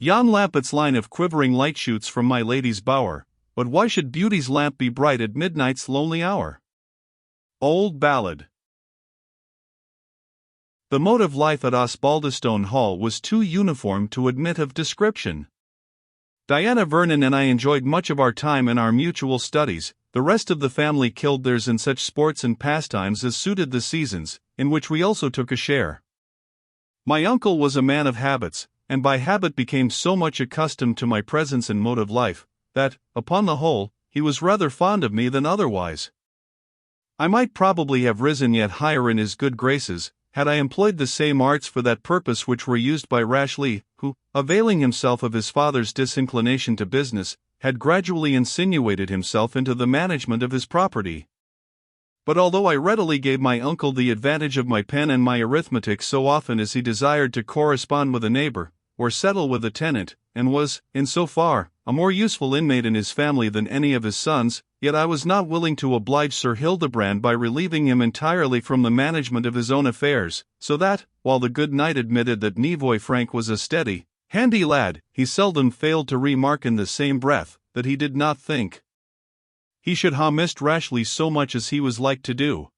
Yon lamp its line of quivering light shoots from my lady's bower, but why should beauty's lamp be bright at midnight's lonely hour? Old Ballad. The mode of life at Osbaldistone Hall was too uniform to admit of description. Diana Vernon and I enjoyed much of our time in our mutual studies. The rest of the family killed theirs in such sports and pastimes as suited the seasons, in which we also took a share. My uncle was a man of habits, and by habit became so much accustomed to my presence and mode of life, that, upon the whole, he was rather fond of me than otherwise. I might probably have risen yet higher in his good graces, had I employed the same arts for that purpose which were used by Rashleigh, who, availing himself of his father's disinclination to business, had gradually insinuated himself into the management of his property. But although I readily gave my uncle the advantage of my pen and my arithmetic so often as he desired to correspond with a neighbour, or settle with a tenant, and was, in so far, a more useful inmate in his family than any of his sons, yet I was not willing to oblige Sir Hildebrand by relieving him entirely from the management of his own affairs, so that, while the good knight admitted that Nevoy Frank was a steady, handy lad, he seldom failed to remark in the same breath, that he did not think he should ha' missed Rashleigh so much as he was like to do.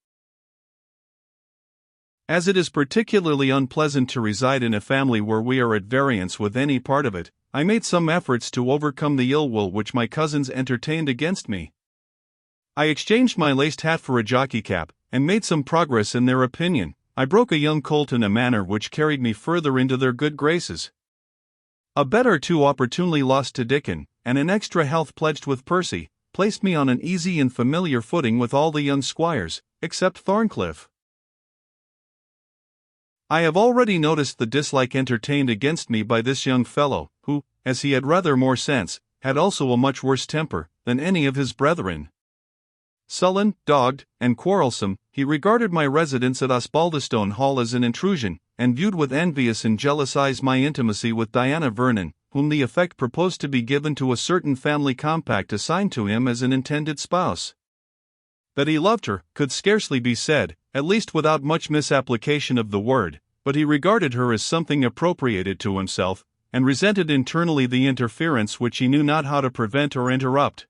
As it is particularly unpleasant to reside in a family where we are at variance with any part of it, I made some efforts to overcome the ill will which my cousins entertained against me. I exchanged my laced hat for a jockey cap, and made some progress in their opinion. I broke a young colt in a manner which carried me further into their good graces. A bet or two opportunely lost to Dickon, and an extra health pledged with Percy, placed me on an easy and familiar footing with all the young squires, except Thorncliffe. I have already noticed the dislike entertained against me by this young fellow, who, as he had rather more sense, had also a much worse temper than any of his brethren. Sullen, dogged, and quarrelsome, he regarded my residence at Osbaldistone Hall as an intrusion, and viewed with envious and jealous eyes my intimacy with Diana Vernon, whom the effect proposed to be given to a certain family compact assigned to him as an intended spouse. That he loved her could scarcely be said, at least without much misapplication of the word, but he regarded her as something appropriated to himself, and resented internally the interference which he knew not how to prevent or interrupt.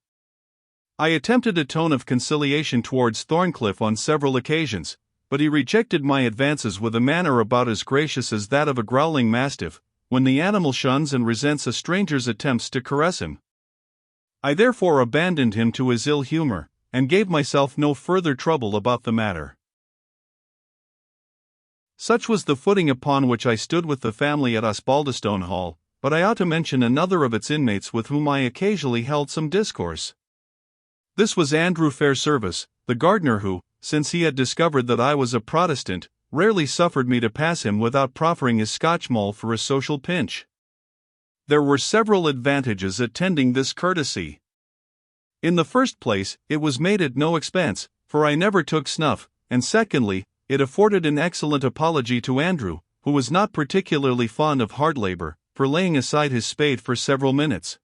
I attempted a tone of conciliation towards Thorncliffe on several occasions, but he rejected my advances with a manner about as gracious as that of a growling mastiff, when the animal shuns and resents a stranger's attempts to caress him. I therefore abandoned him to his ill humour, and gave myself no further trouble about the matter. Such was the footing upon which I stood with the family at Osbaldistone Hall, but I ought to mention another of its inmates with whom I occasionally held some discourse. This was Andrew Fairservice, the gardener who, since he had discovered that I was a Protestant, rarely suffered me to pass him without proffering his Scotch mull for a social pinch. There were several advantages attending this courtesy. In the first place, it was made at no expense, for I never took snuff, and secondly, it afforded an excellent apology to Andrew, who was not particularly fond of hard labor, for laying aside his spade for several minutes.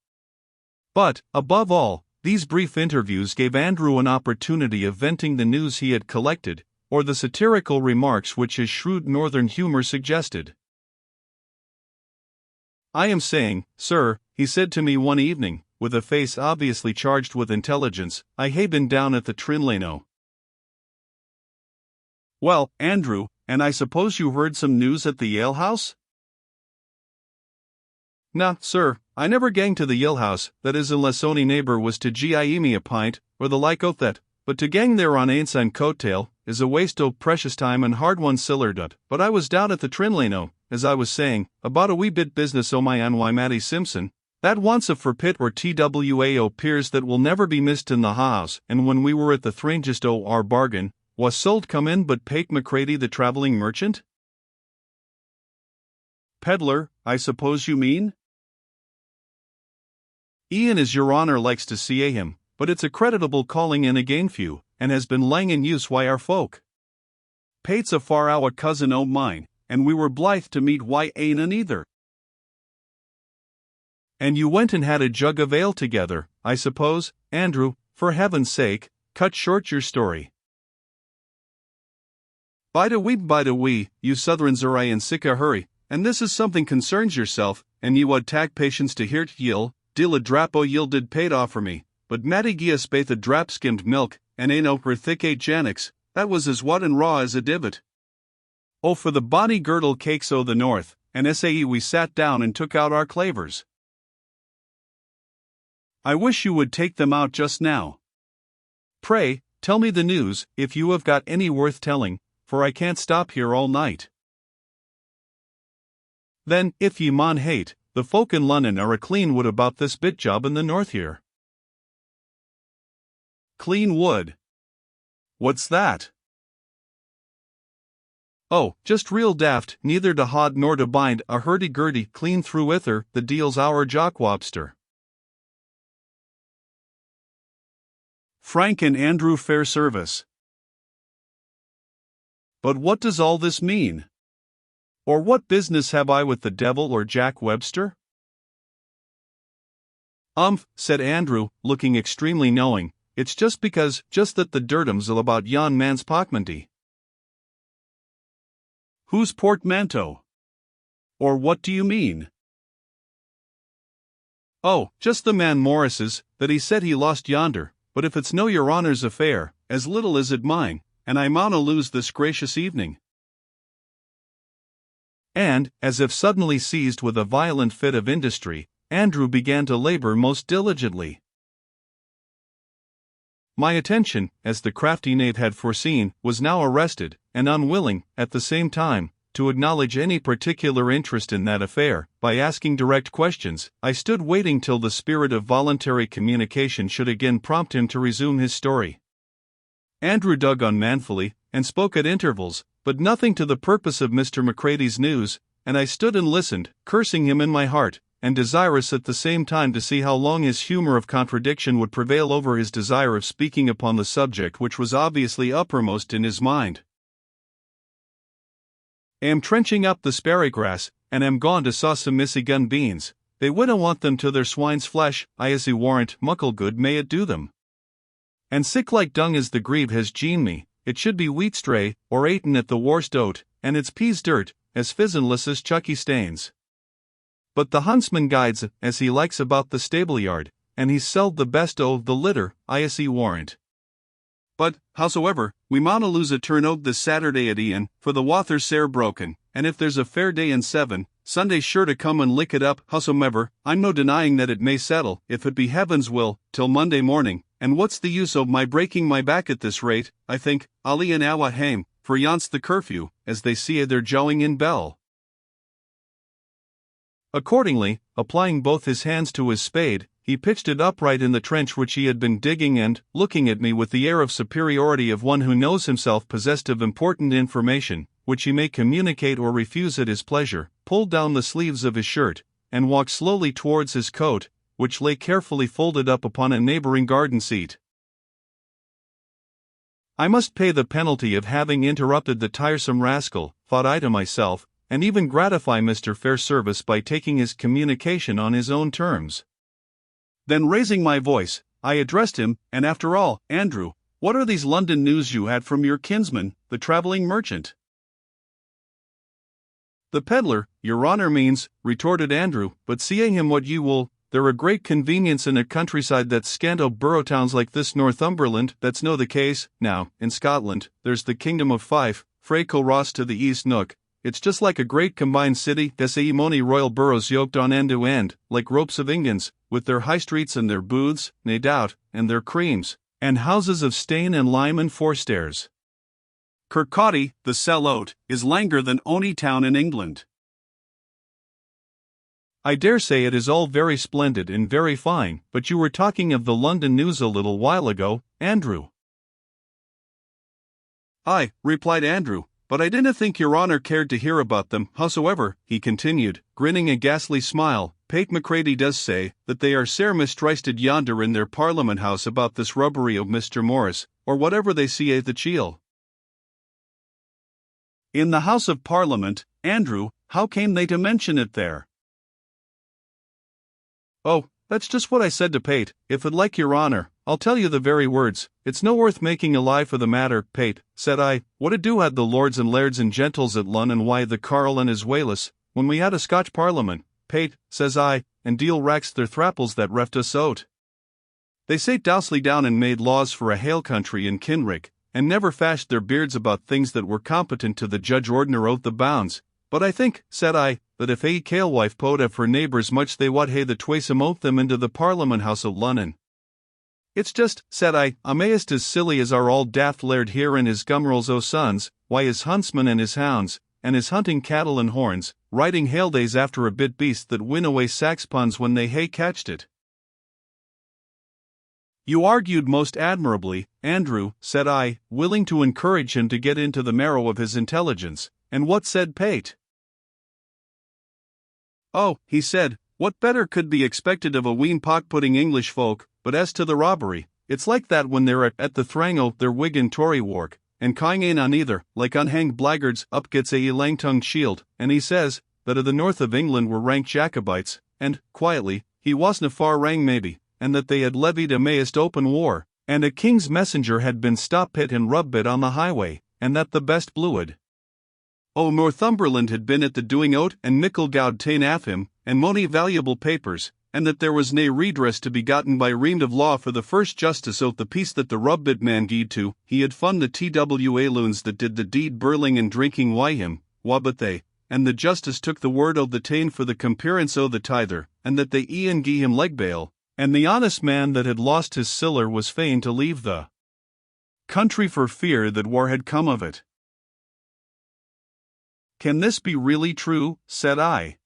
But, above all, these brief interviews gave Andrew an opportunity of venting the news he had collected, or the satirical remarks which his shrewd northern humor suggested. "I am saying, sir," he said to me one evening, with a face obviously charged with intelligence, "I hae been down at the Trinlano." "Well, Andrew, and I suppose you heard some news at the alehouse?" "Na, sir, I never gang to the alehouse, that is unless ony neighbour was to gie me a pint, or the like o' that, but to gang there on ane and coat-tail, is a waste o' precious time and hard-won siller dot. But I was down at the Trinlano, as I was saying, about a wee bit business o' my Anwy Matty Simpson, that wants a for pit or TWA o' peers that will never be missed in the house, and when we were at the thrangest o' our bargain, was sold come in but Pate Macready the travelling merchant?" "Peddler, I suppose you mean?" "Ian as your honour likes to see him, but it's a creditable calling in again few, and has been lang in use wy our folk. Pate's a far owa cousin o' mine, and we were blithe to meet wy ane either." "And you went and had a jug of ale together, I suppose, Andrew? For heaven's sake, cut short your story." "Bide a wee, you Southrons are in sic a hurry, and this is something concerns yourself, and ye wad tak patience to hear 't yill, deal a drap o' yill did paid offer me, but Matty gie a spaith a drap skimmed milk, and ane o' her thick 8 jannocks, that was as wad and raw as a divot. Oh, for the bonny girdle cakes o' the north, and sae we sat down and took out our clavers. I wish you would take them out just now. Pray, tell me the news, if you have got any worth telling, for I can't stop here all night. Then, if ye maun hate, the folk in Lunnon are a clean wood about this bit job in the north here. Clean wood? What's that? Oh, just real daft, neither to hod nor to bind, a hurdy-gurdy clean through ither, the deal's our Jock Wobster. Frank and Andrew Fairservice. But what does all this mean? Or what business have I with the devil or Jack Webster? Said Andrew, looking extremely knowing, it's just that the dirtim's all about yon man's portmanty. Whose portmanteau? Or what do you mean? Oh, just the man Morris's, that he said he lost yonder, but if it's no your honour's affair, as little is it mine, and I mauna lose this gracious evening. And, as if suddenly seized with a violent fit of industry, Andrew began to labour most diligently. My attention, as the crafty knave had foreseen, was now arrested, and unwilling, at the same time, to acknowledge any particular interest in that affair, by asking direct questions, I stood waiting till the spirit of voluntary communication should again prompt him to resume his story. Andrew dug on manfully, and spoke at intervals, but nothing to the purpose of Mr. Macready's news, and I stood and listened, cursing him in my heart, and desirous at the same time to see how long his humour of contradiction would prevail over his desire of speaking upon the subject which was obviously uppermost in his mind. Am trenching up the sparrowgrass, and am gone to saw some missy gun beans. They winna want them to their swine's flesh, I as warrant muckle good may it do them. And sick like dung as the grieve has gene me, it should be wheat stray, or aten at the worst oat, and its peas dirt, as fizzenless as chucky stains. But the huntsman guides as he likes about the stable-yard, and he's selled the best o' the litter, I as warrant. But, howsoever, we mauna lose a turn out this Saturday at e'en, for the wather's sair broken, and if there's a fair day in 7, Sunday's sure to come and lick it up. Howsomever, I'm no denying that it may settle, if it be heaven's will, till Monday morning, and what's the use o' my breaking my back at this rate? I think, I'll e'en awa hame, for yon's the curfew, as they see they're jawing in Bell. Accordingly, applying both his hands to his spade, he pitched it upright in the trench which he had been digging and, looking at me with the air of superiority of one who knows himself possessed of important information, which he may communicate or refuse at his pleasure, pulled down the sleeves of his shirt, and walked slowly towards his coat, which lay carefully folded up upon a neighbouring garden seat. I must pay the penalty of having interrupted the tiresome rascal, thought I to myself, and even gratify Mr. Fairservice by taking his communication on his own terms. Then raising my voice, I addressed him, and after all, Andrew, what are these London news you had from your kinsman, the travelling merchant? The pedlar, your honour means, retorted Andrew, but seeing him what you will, there a great convenience in a countryside that's scant o' borough towns like this Northumberland, that's no the case. Now, in Scotland, there's the kingdom of Fife, frae Kilross to the east nook. It's just like a great combined city, des mony royal boroughs yoked on end to end, like ropes of Inguns, with their high streets and their booths, nae doubt, and their creams, and houses of stane and lime and forestairs. Kirkcaldy, the sell-out, is langer than ony town in England. I dare say it is all very splendid and very fine, but you were talking of the London news a little while ago, Andrew. Aye, replied Andrew, but I dinna think your honour cared to hear about them. Howsoever, he continued, grinning a ghastly smile, Pate Macready does say that they are sair mistrysted yonder in their Parliament House about this rubbery of Mr. Morris, or whatever they see at the Cheel. In the House of Parliament, Andrew, how came they to mention it there? Oh, that's just what I said to Pate. If it like your honour, I'll tell you the very words. It's no worth making a lie for the matter, Pate, said I. What ado had the lords and lairds and gentles at Lunnon, and why the carle and his wayless, when we had a Scotch Parliament, Pate, says I, and deal racks their thraples that reft us out. They sate dousely down and made laws for a hale country in Kinrick, and never fashed their beards about things that were competent to the judge ordner out the bounds. But I think, said I, that if a kalewife poed of her neighbours much they wad hae the twasome oath them into the Parliament House of Lunnon. It's just, said I, amaist as silly as our old daft laird here and his gummerels o' sons, why his huntsmen and his hounds, and his hunting cattle and horns, riding hale days after a bit beast that win away saxpons when they hae catched it. You argued most admirably, Andrew, said I, willing to encourage him to get into the marrow of his intelligence. And what said Pate? Oh, he said, what better could be expected of a ween pock-putting English folk, but as to the robbery, it's like that when they're at the thrang o' their Whig and Tory wark, and crying in on either, like unhanged blackguards, up gets a lang-tongued shield, and he says, that of the north of England were rank Jacobites, and, quietly, he wasna far wrang maybe, and that they had levied a mayest open war, and a king's messenger had been stop-pit and rub-bit on the highway, and that the best bluid. Oh, Northumberland had been at the doing out and mickle gowd ta'en af him, and mony valuable papers, and that there was nae redress to be gotten by reamed of law for the first justice out the peace that the rub-bit man gied to, he had fun the TWA loons that did the deed burling and drinking wy him, wabbit they, and the justice took the word o' the ta'en for the compearance o' the tither, and that they e'en gie him leg bail, and the honest man that had lost his siller was fain to leave the country for fear that war had come of it. Can this be really true? Said I.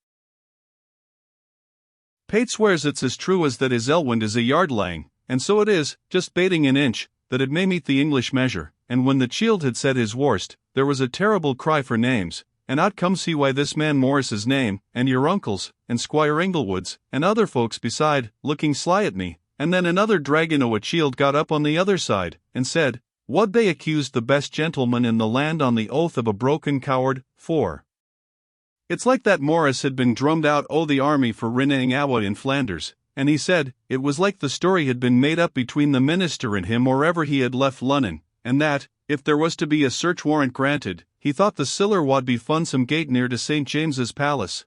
Pate swears it's as true as that his elwind is a yard lang, and so it is, just bating an inch, that it may meet the English measure, and when the chield had said his worst, there was a terrible cry for names, and out comes he why this man Morris's name, and your uncle's, and Squire Inglewood's, and other folks beside, looking sly at me, and then another dragon o' a chield got up on the other side, and said, wad they accused the best gentleman in the land on the oath of a broken coward, for it's like that Morris had been drummed out o' the army for rinning awa in Flanders, and he said, it was like the story had been made up between the minister and him or ever he had left Lunnon, and that, if there was to be a search warrant granted, he thought the siller wad be fun some gate near to St. James's Palace.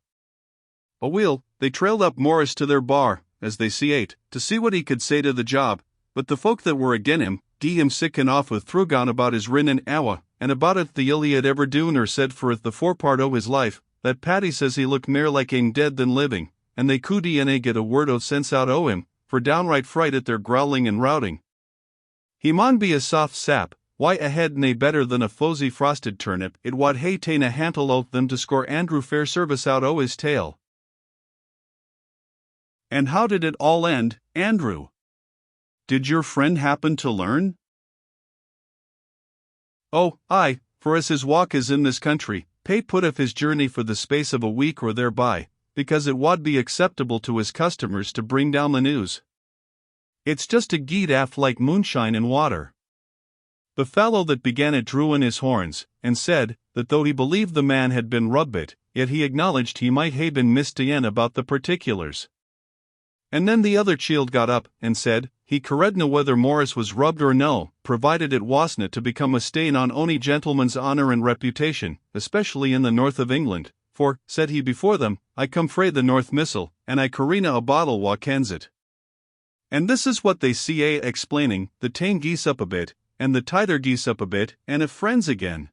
Aweel, they trailed up Morris to their bar, as they seate, to see what he could say to the job, but the folk that were agin him, gie him siccan off with Thrugon about his rinnin awa, and about it the ill he had ever doen or said for it the forepart o' his life, that Paddy says he looked mair like ane dead than living, and they couldna get a word o' sense out o' him, for downright fright at their growling and routing. He maun be a soft sap, why a head nae better than a fosy frosted turnip, it wad hae ta'en a hantle o' them to score Andrew fair service out o' his tail. And how did it all end, Andrew? Did your friend happen to learn? Oh, aye, for as his walk is in this country, Pate put off his journey for the space of a week or thereby, because it wad be acceptable to his customers to bring down the news. It's just a geed aft like moonshine and water. The fellow that began it drew in his horns, and said, that though he believed the man had been rubbit, yet he acknowledged he might hae been mistaken about the particulars. And then the other chield got up, and said, he caredna whether Morris was rubbed or no, provided it wasna to become a stain on ony gentleman's honour and reputation, especially in the north of England, for, said he before them, I come frae the North Missile, and I carina a bottle wha kens it. And this is what they see explaining, the ta'en geese up a bit, and the tither geese up a bit, and if friends again.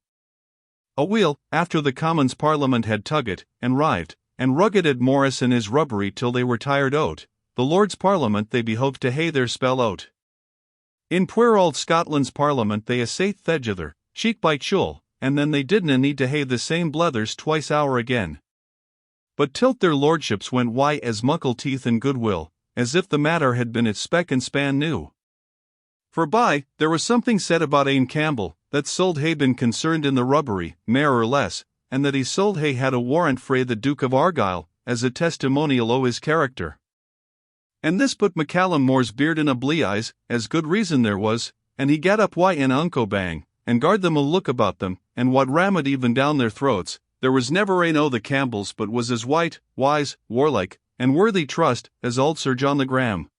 Aweel, after the Commons Parliament had tugged, and rived, and ruggeted Morris and his rubbery till they were tired out, the Lords' Parliament they behoved to hae their spell out. In puir old Scotland's Parliament they assate thegither, cheek by chul, and then they didna need to hae the same blethers twice hour again. But tilt their lordships went why as muckle teeth and goodwill, as if the matter had been at speck and span new. Forby, there was something said about ane Campbell, that sold hae been concerned in the rubbery, mair or less, and that he sold hae had a warrant frae the Duke of Argyll, as a testimonial o' his character. And this put MacCallum More's beard in a blee eyes, as good reason there was, and he gat up why in unco bang, and guard them a look about them, and wad ram it even down their throats. There was never ane o' the Campbells but was as white, wise, warlike, and worthy trust, as old Sir John the Graham.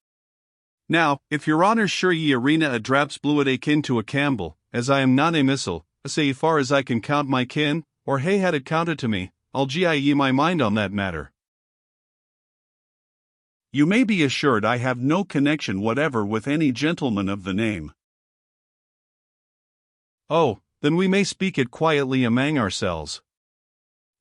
Now, if your honour's sure ye arena a draps bluid akin to a Campbell, as I am none a missile, say far as I can count my kin, or hae had it counted to me, I'll give my mind on that matter. You may be assured I have no connection whatever with any gentleman of the name. Oh, then we may speak it quietly amang ourselves.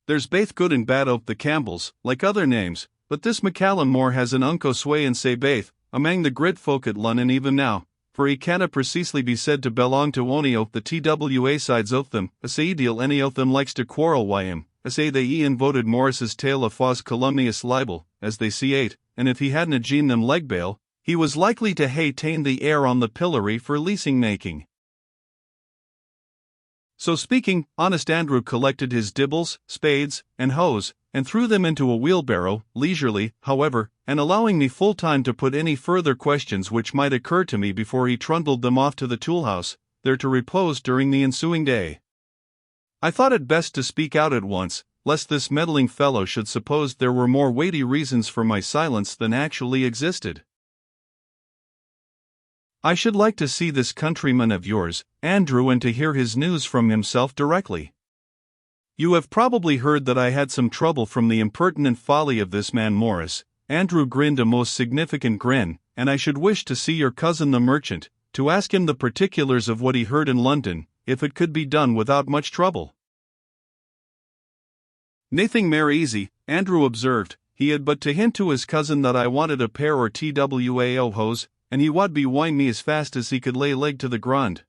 There's baith good and bad of the Campbells, like other names, but this Macallan Moore has an unco sway and say baith, amang the grit folk at Lunnon even now, for he canna precisely be said to belong to ony of the TWA sides of them, as a deal any of them likes to quarrel wi him, as a they e'en voted Morris's tale of fause calumnious libel, as they see ate, and if he hadna gene them leg bail, he was likely to hae ta'en the air on the pillory for leasing making. So speaking, honest Andrew collected his dibbles, spades, and hoes, and threw them into a wheelbarrow, leisurely, however, and allowing me full time to put any further questions which might occur to me before he trundled them off to the toolhouse, there to repose during the ensuing day. I thought it best to speak out at once, lest this meddling fellow should suppose there were more weighty reasons for my silence than actually existed. I should like to see this countryman of yours, Andrew, and to hear his news from himself directly. You have probably heard that I had some trouble from the impertinent folly of this man Morris. Andrew grinned a most significant grin, and I should wish to see your cousin the merchant, to ask him the particulars of what he heard in London, if it could be done without much trouble. Nathing mair easy, Andrew observed. He had but to hint to his cousin that I wanted a pair or twao hose, and he wad be wine me as fast as he could lay leg to the grund.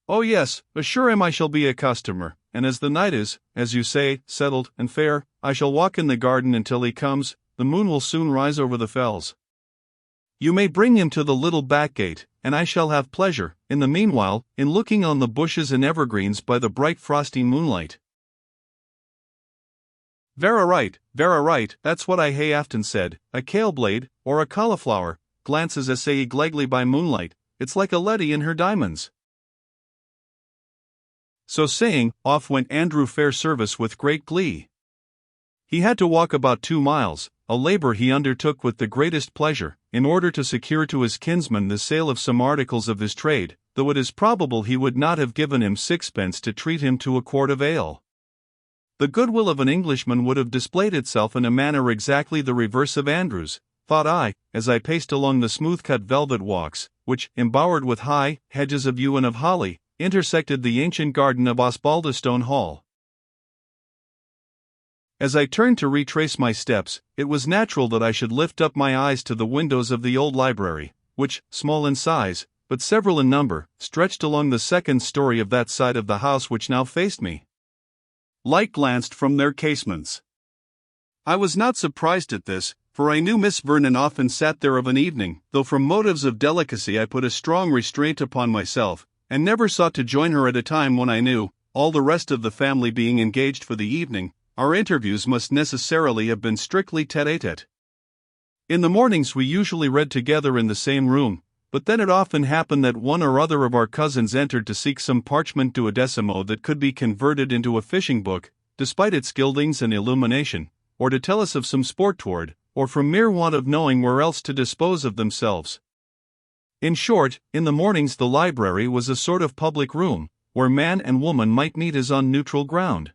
Oh yes, assure him I shall be a customer, and as the night is, as you say, settled and fair, I shall walk in the garden until he comes. The moon will soon rise over the fells. You may bring him to the little back gate, and I shall have pleasure, in the meanwhile, in looking on the bushes and evergreens by the bright frosty moonlight. Vera right, that's what I hae aften said, a kale blade, or a cauliflower, glances as say glegly by moonlight, it's like a leddy in her diamonds. So saying, off went Andrew Fairservice with great glee. He had to walk about 2 miles, a labour he undertook with the greatest pleasure, in order to secure to his kinsman the sale of some articles of his trade, though it is probable he would not have given him 6pence to treat him to a quart of ale. The goodwill of an Englishman would have displayed itself in a manner exactly the reverse of Andrew's, thought I, as I paced along the smooth-cut velvet walks, which, embowered with high hedges of yew and of holly, intersected the ancient garden of Osbaldistone Hall. As I turned to retrace my steps, it was natural that I should lift up my eyes to the windows of the old library, which, small in size, but several in number, stretched along the second story of that side of the house which now faced me. Light glanced from their casements. I was not surprised at this, for I knew Miss Vernon often sat there of an evening, though from motives of delicacy I put a strong restraint upon myself, and never sought to join her at a time when I knew, all the rest of the family being engaged for the evening, our interviews must necessarily have been strictly tete-a-tete. In the mornings we usually read together in the same room, but then it often happened that one or other of our cousins entered to seek some parchment duodecimo that could be converted into a fishing book, despite its gildings and illumination, or to tell us of some sport toward, or from mere want of knowing where else to dispose of themselves. In short, in the mornings the library was a sort of public room, where man and woman might meet as on neutral ground.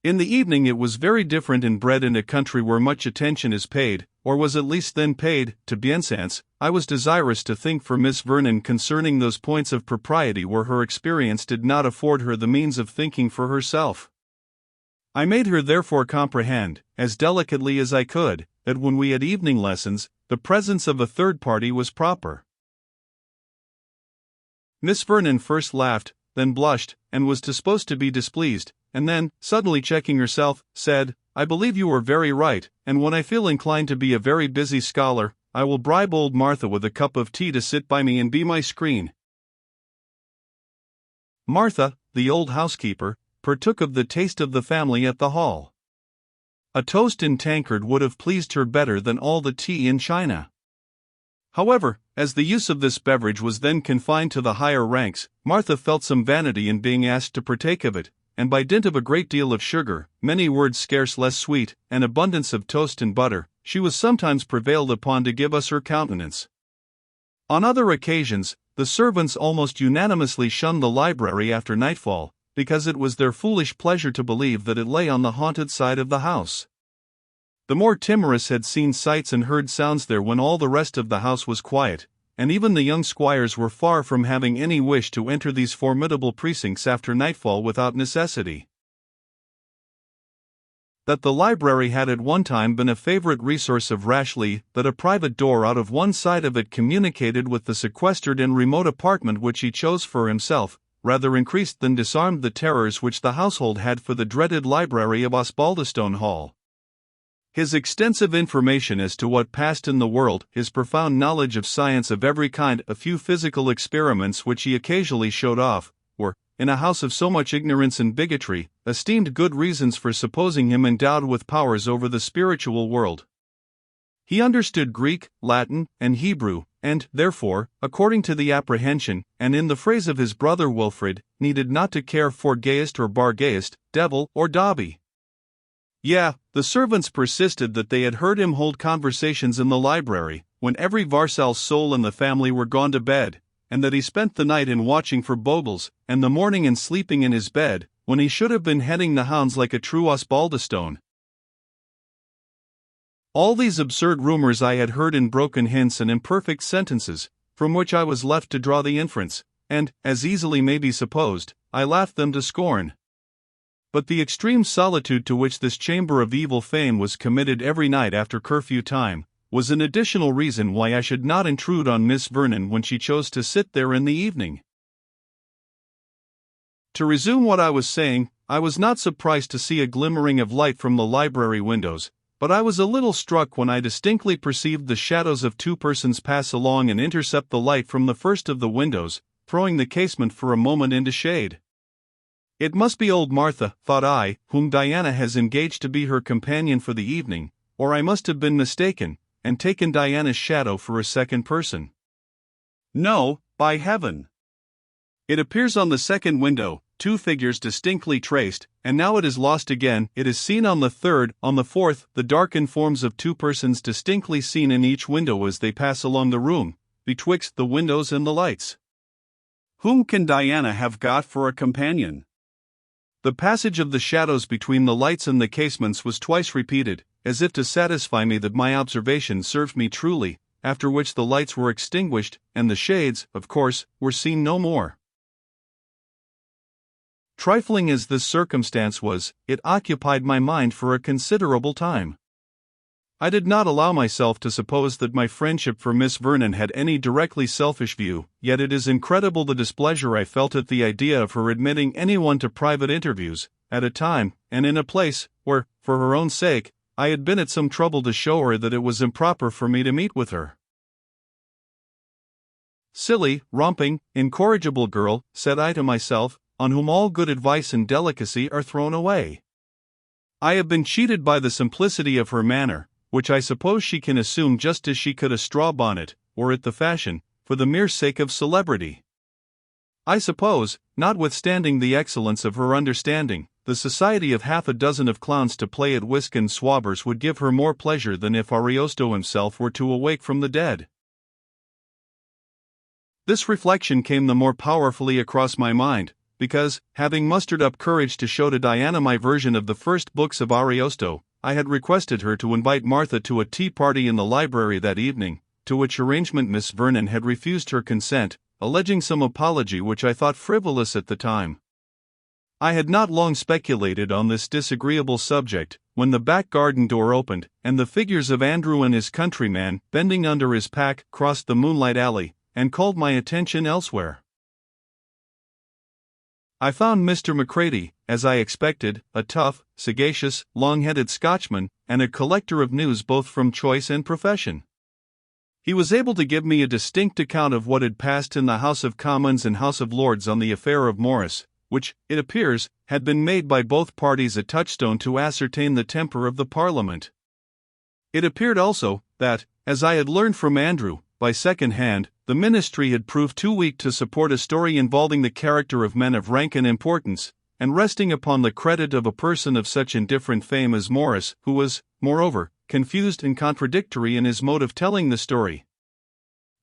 In the evening it was very different and bred in a country where much attention is paid, or was at least then paid, to bienséance. I was desirous to think for Miss Vernon concerning those points of propriety where her experience did not afford her the means of thinking for herself. I made her therefore comprehend, as delicately as I could, that when we had evening lessons, the presence of a third party was proper. Miss Vernon first laughed, then blushed, and was disposed to be displeased, and then, suddenly checking herself, said, I believe you are very right, and when I feel inclined to be a very busy scholar, I will bribe old Martha with a cup of tea to sit by me and be my screen. Martha, the old housekeeper, partook of the taste of the family at the Hall. A toast in tankard would have pleased her better than all the tea in China. However, as the use of this beverage was then confined to the higher ranks, Martha felt some vanity in being asked to partake of it, and by dint of a great deal of sugar, many words scarce less sweet, and abundance of toast and butter, she was sometimes prevailed upon to give us her countenance. On other occasions, the servants almost unanimously shunned the library after nightfall, because it was their foolish pleasure to believe that it lay on the haunted side of the house. The more timorous had seen sights and heard sounds there when all the rest of the house was quiet, and even the young squires were far from having any wish to enter these formidable precincts after nightfall without necessity. That the library had at one time been a favorite resource of Rashleigh, that a private door out of one side of it communicated with the sequestered and remote apartment which he chose for himself, rather increased than disarmed the terrors which the household had for the dreaded library of Osbaldistone Hall. His extensive information as to what passed in the world, his profound knowledge of science of every kind, a few physical experiments which he occasionally showed off, were, in a house of so much ignorance and bigotry, esteemed good reasons for supposing him endowed with powers over the spiritual world. He understood Greek, Latin, and Hebrew, and, therefore, according to the apprehension, and in the phrase of his brother Wilfrid, needed not to care for gayest or bargayest, devil or Dobby. Yeah, the servants persisted that they had heard him hold conversations in the library, when every Varsal's soul in the family were gone to bed, and that he spent the night in watching for bogles, and the morning in sleeping in his bed, when he should have been heading the hounds like a true Osbaldistone. All these absurd rumors I had heard in broken hints and imperfect sentences, from which I was left to draw the inference, and, as easily may be supposed, I laughed them to scorn. But the extreme solitude to which this chamber of evil fame was committed every night after curfew time, was an additional reason why I should not intrude on Miss Vernon when she chose to sit there in the evening. To resume what I was saying, I was not surprised to see a glimmering of light from the library windows, but I was a little struck when I distinctly perceived the shadows of two persons pass along and intercept the light from the first of the windows, throwing the casement for a moment into shade. It must be old Martha, thought I, whom Diana has engaged to be her companion for the evening, or I must have been mistaken, and taken Diana's shadow for a second person. No, by heaven! It appears on the second window, two figures distinctly traced, and now it is lost again. It is seen on the third, on the fourth, the darkened forms of two persons distinctly seen in each window as they pass along the room, betwixt the windows and the lights. Whom can Diana have got for a companion? The passage of the shadows between the lights and the casements was twice repeated, as if to satisfy me that my observation served me truly, after which the lights were extinguished, and the shades, of course, were seen no more. Trifling as this circumstance was, it occupied my mind for a considerable time. I did not allow myself to suppose that my friendship for Miss Vernon had any directly selfish view, yet it is incredible the displeasure I felt at the idea of her admitting anyone to private interviews, at a time, and in a place, where, for her own sake, I had been at some trouble to show her that it was improper for me to meet with her. Silly, romping, incorrigible girl, said I to myself, on whom all good advice and delicacy are thrown away. I have been cheated by the simplicity of her manner, which I suppose she can assume just as she could a straw bonnet, or at the fashion, for the mere sake of celebrity. I suppose, notwithstanding the excellence of her understanding, the society of half a dozen of clowns to play at whisk and swabbers would give her more pleasure than if Ariosto himself were to awake from the dead. This reflection came the more powerfully across my mind, because, having mustered up courage to show to Diana my version of the first books of Ariosto, I had requested her to invite Martha to a tea party in the library that evening, to which arrangement Miss Vernon had refused her consent, alleging some apology which I thought frivolous at the time. I had not long speculated on this disagreeable subject, when the back garden door opened, and the figures of Andrew and his countryman, bending under his pack, crossed the moonlight alley, and called my attention elsewhere. I found Mr. Macready, as I expected, a tough, sagacious, long-headed Scotchman, and a collector of news both from choice and profession. He was able to give me a distinct account of what had passed in the House of Commons and House of Lords on the affair of Morris, which, it appears, had been made by both parties a touchstone to ascertain the temper of the Parliament. It appeared also, that, as I had learned from Andrew, by second hand, the ministry had proved too weak to support a story involving the character of men of rank and importance, and resting upon the credit of a person of such indifferent fame as Morris, who was, moreover, confused and contradictory in his mode of telling the story.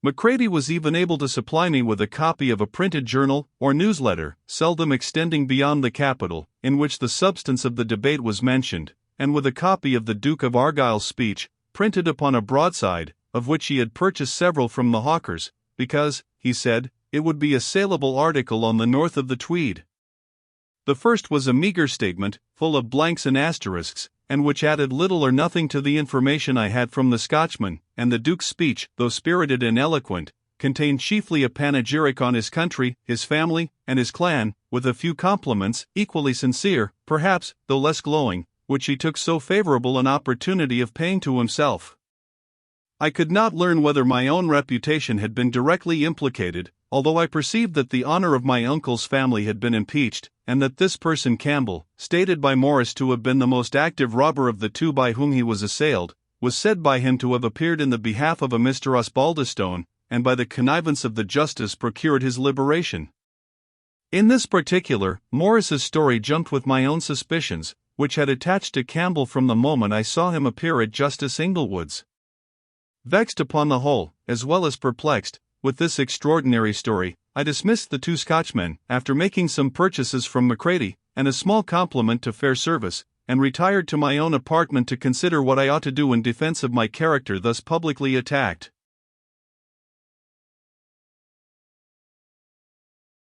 Macready was even able to supply me with a copy of a printed journal or newsletter, seldom extending beyond the capital, in which the substance of the debate was mentioned, and with a copy of the Duke of Argyll's speech, printed upon a broadside, of which he had purchased several from the hawkers, because, he said, it would be a saleable article on the north of the Tweed. The first was a meagre statement, full of blanks and asterisks, and which added little or nothing to the information I had from the Scotchman, and the Duke's speech, though spirited and eloquent, contained chiefly a panegyric on his country, his family, and his clan, with a few compliments, equally sincere, perhaps, though less glowing, which he took so favourable an opportunity of paying to himself. I could not learn whether my own reputation had been directly implicated, although I perceived that the honour of my uncle's family had been impeached, and that this person Campbell, stated by Morris to have been the most active robber of the two by whom he was assailed, was said by him to have appeared in the behalf of a Mr. Osbaldistone, and by the connivance of the justice procured his liberation. In this particular, Morris's story jumped with my own suspicions, which had attached to Campbell from the moment I saw him appear at Justice Inglewood's. Vexed upon the whole, as well as perplexed, with this extraordinary story, I dismissed the two Scotchmen, after making some purchases from Macready, and a small compliment to fair service, and retired to my own apartment to consider what I ought to do in defence of my character thus publicly attacked.